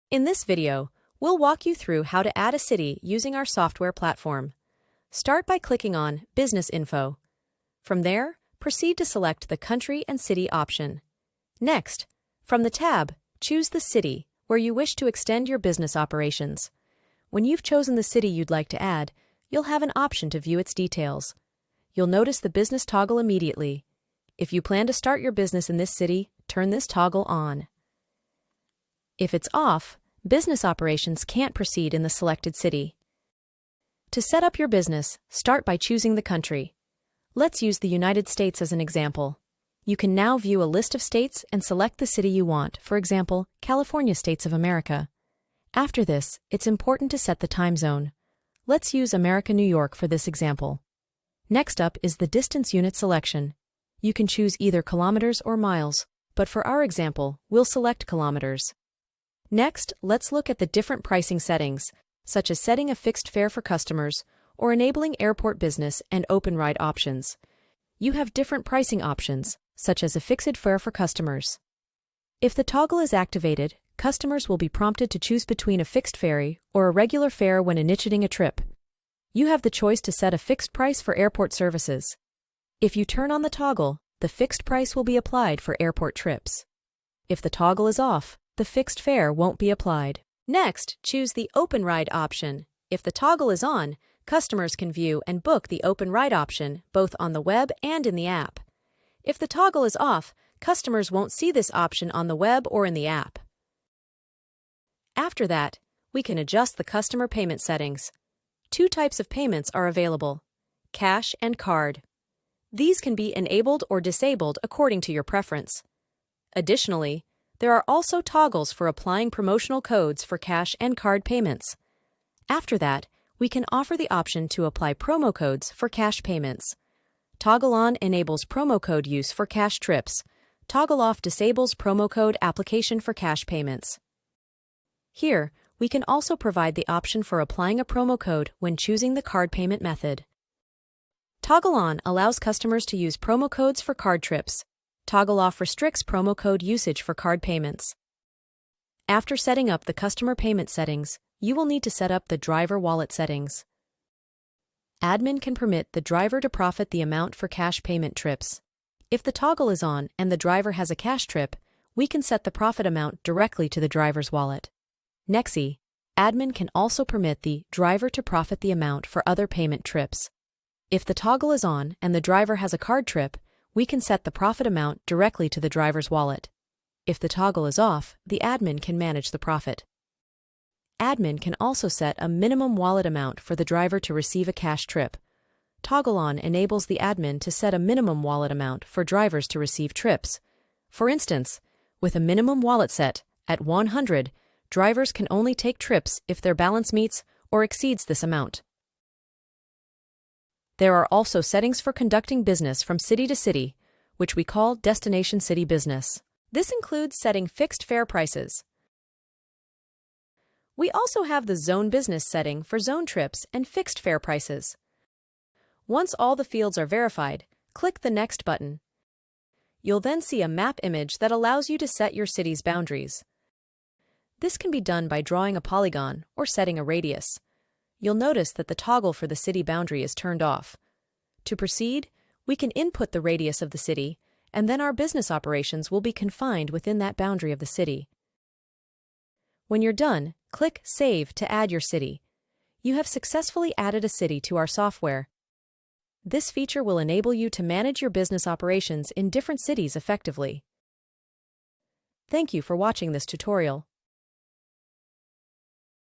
In this video, we'll walk you through how to add a city using our software platform. Start by clicking on Business Info. From there, proceed to select the Country and City option. Next, from the tab, choose the city where you wish to extend your business operations. When you've chosen the city you'd like to add, you'll have an option to view its details. You'll notice the business toggle immediately. If you plan to start your business in this city, turn this toggle on. If it's off, business operations can't proceed in the selected city. To set up your business, start by choosing the country. Let's use the United States as an example. You can now view a list of states and select the city you want, for example, California States of America. After this, it's important to set the time zone. Let's use America, New York for this example. Next up is the distance unit selection. You can choose either kilometers or miles, but for our example, we'll select kilometers. Next, let's look at the different pricing settings, such as setting a fixed fare for customers or enabling airport business and open ride options. You have different pricing options, such as a fixed fare for customers. If the toggle is activated, customers will be prompted to choose between a fixed fare or a regular fare when initiating a trip. You have the choice to set a fixed price for airport services. If you turn on the toggle, the fixed price will be applied for airport trips. If the toggle is off, the fixed fare won't be applied. Next, choose the Open Ride option. If the toggle is on, customers can view and book the Open Ride option both on the web and in the app. If the toggle is off, customers won't see this option on the web or in the app. After that, we can adjust the customer payment settings. Two types of payments are available: cash and card. These can be enabled or disabled according to your preference. Additionally, there are also toggles for applying promotional codes for cash and card payments. After that, we can offer the option to apply promo codes for cash payments. Toggle on enables promo code use for cash trips. Toggle off disables promo code application for cash payments. Here, we can also provide the option for applying a promo code when choosing the card payment method. Toggle on allows customers to use promo codes for card trips. Toggle off restricts promo code usage for card payments. After setting up the customer payment settings, you will need to set up the driver wallet settings. Admin can permit the driver to profit the amount for cash payment trips. If the toggle is on and the driver has a cash trip, we can set the profit amount directly to the driver's wallet. Nexi, admin can also permit the driver to profit the amount for other payment trips. If the toggle is on and the driver has a card trip, we can set the profit amount directly to the driver's wallet. If the toggle is off, the admin can manage the profit. Admin can also set a minimum wallet amount for the driver to receive a cash trip. Toggle on enables the admin to set a minimum wallet amount for drivers to receive trips. For instance, with a minimum wallet set at 100, drivers can only take trips if their balance meets or exceeds this amount. There are also settings for conducting business from city to city, which we call Destination City Business. This includes setting fixed fare prices. We also have the Zone Business setting for zone trips and fixed fare prices. Once all the fields are verified, click the Next button. You'll then see a map image that allows you to set your city's boundaries. This can be done by drawing a polygon or setting a radius. You'll notice that the toggle for the city boundary is turned off. To proceed, we can input the radius of the city, and then our business operations will be confined within that boundary of the city. When you're done, click Save to add your city. You have successfully added a city to our software. This feature will enable you to manage your business operations in different cities effectively. Thank you for watching this tutorial.